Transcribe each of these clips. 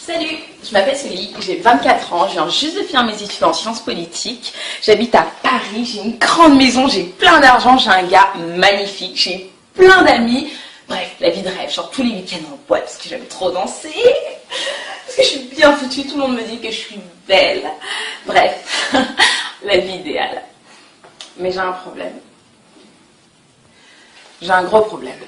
Salut, je m'appelle Sully, j'ai 24 ans, je viens juste de finir mes études en sciences politiques. J'habite à Paris, j'ai une grande maison, j'ai plein d'argent, j'ai un gars magnifique, j'ai plein d'amis. Bref, la vie de rêve, genre tous les week-ends en boîte parce que j'aime trop danser, parce que je suis bien foutue, tout le monde me dit que je suis belle. Bref, la vie idéale. Mais j'ai un problème. J'ai un gros problème.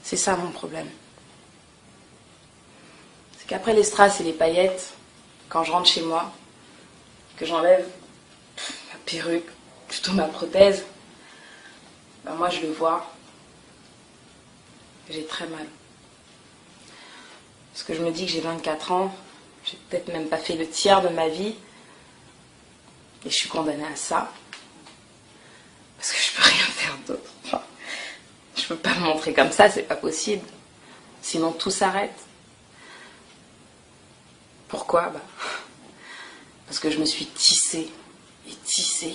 C'est ça mon problème. C'est qu'après les strass et les paillettes, quand je rentre chez moi, que j'enlève ma perruque, plutôt ma prothèse, ben moi je le vois, j'ai très mal. Parce que je me dis que j'ai 24 ans, j'ai peut-être même pas fait le tiers de ma vie, et je suis condamnée à ça, parce que je peux rien faire d'autre. Enfin, je peux pas me montrer comme ça, c'est pas possible. Sinon tout s'arrête. Pourquoi? Parce que je me suis tissée,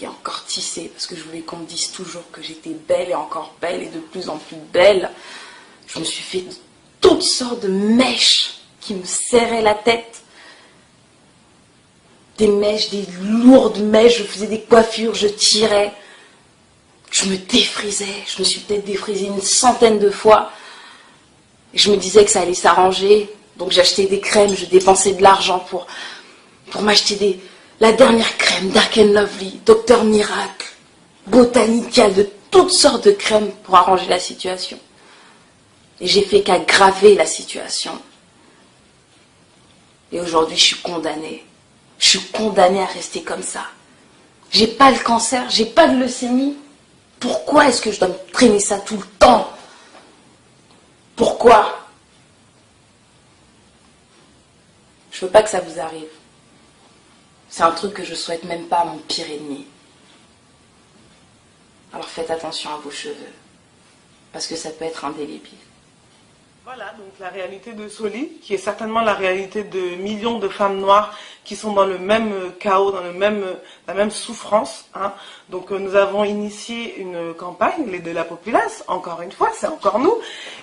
et encore tissée, parce que je voulais qu'on me dise toujours que j'étais belle et encore belle et de plus en plus belle. Je me suis fait toutes sortes de mèches qui me serraient la tête. Des mèches, des lourdes mèches, je faisais des coiffures, je tirais. Je me défrisais, je me suis peut-être défrisée une centaine de fois. Et je me disais que ça allait s'arranger. Donc j'achetais des crèmes, je dépensais de l'argent pour m'acheter la dernière crème, Dark & Lovely, Dr Miracle, Botanical, de toutes sortes de crèmes pour arranger la situation. Et j'ai fait qu'aggraver la situation. Et aujourd'hui, je suis condamnée. Je suis condamnée à rester comme ça. J'ai pas le cancer, j'ai pas de leucémie. Pourquoi est-ce que je dois me traîner ça tout le temps? Pourquoi? Je veux pas que ça vous arrive. C'est un truc que je souhaite même pas à mon pire ennemi. Alors faites attention à vos cheveux, parce que ça peut être indélébile. Voilà, donc la réalité de Soli, qui est certainement la réalité de millions de femmes noires qui sont dans le même chaos, dans la même souffrance. Hein. Donc nous avons initié une campagne, l'aide de la populace, encore une fois, c'est encore nous,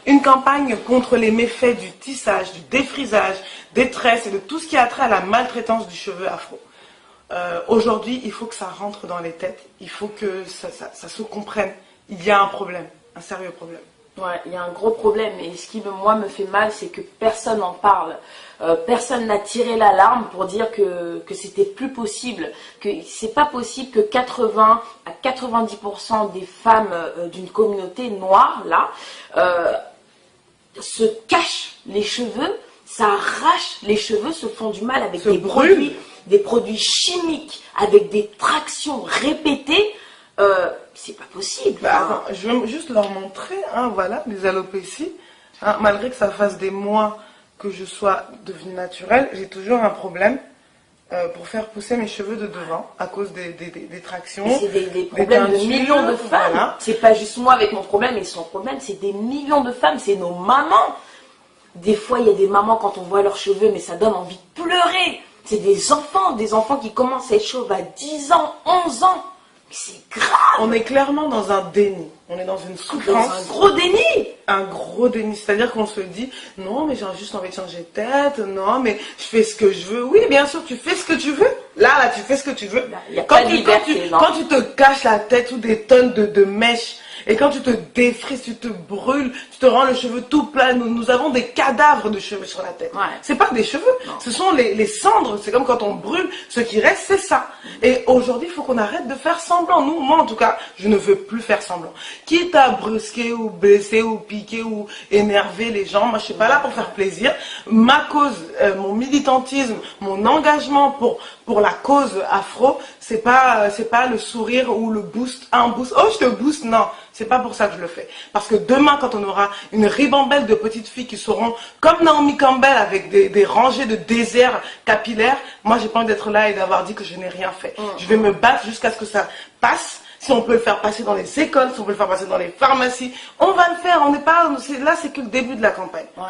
une campagne contre les méfaits du tissage, du défrisage, des tresses et de tout ce qui a trait à la maltraitance du cheveu afro. Aujourd'hui, il faut que ça rentre dans les têtes, il faut que ça se comprenne. Il y a un problème, un sérieux problème. Ouais, il y a un gros problème et ce qui moi me fait mal, c'est que personne n'en parle. Personne n'a tiré l'alarme pour dire que c'était plus possible, que c'est pas possible que 80 à 90% des femmes d'une communauté noire là se cachent les cheveux, s'arrachent les cheveux, se font du mal avec des produits chimiques, avec des tractions répétées. C'est pas possible. Attends, je vais juste leur montrer, hein, voilà, les alopécies. Hein, malgré que ça fasse des mois que je sois devenue naturelle, j'ai toujours un problème pour faire pousser mes cheveux de devant à cause des tractions. C'est des problèmes de millions de femmes. Voilà. C'est pas juste moi avec mon problème et son problème, c'est des millions de femmes, c'est nos mamans. Des fois, il y a des mamans quand on voit leurs cheveux, mais ça donne envie de pleurer. C'est des enfants qui commencent à être chauves à 10 ans, 11 ans. C'est grave. On est clairement dans un déni. On est dans une souffrance. Dans un gros déni. Un gros déni. C'est-à-dire qu'on se dit, non, mais j'ai juste envie de changer de tête. Non, mais je fais ce que je veux. Oui, bien sûr, tu fais ce que tu veux. Là, tu fais ce que tu veux. Quand tu te caches la tête ou des tonnes de mèches, et quand tu te défrises, tu te brûles, tu te rends le cheveu tout plat. Nous avons des cadavres de cheveux sur la tête. Ouais. C'est pas des cheveux, ce sont les cendres. C'est comme quand on brûle, ce qui reste, c'est ça. Et aujourd'hui, il faut qu'on arrête de faire semblant. Moi en tout cas, je ne veux plus faire semblant. Quitte à brusquer ou blesser ou piquer ou énerver les gens, moi je suis pas là pour faire plaisir. Ma cause, mon militantisme, mon engagement pour la cause afro, c'est pas le sourire ou le boost, un boost. Oh, je te booste, non. C'est pas pour ça que je le fais. Parce que demain, quand on aura une ribambelle de petites filles qui seront comme Naomi Campbell avec des rangées de déserts capillaires, moi, j'ai pas envie d'être là et d'avoir dit que je n'ai rien fait. Je vais me battre jusqu'à ce que ça passe. Si on peut le faire passer dans les écoles, si on peut le faire passer dans les pharmacies, on va le faire. On n'est pas là, c'est que le début de la campagne.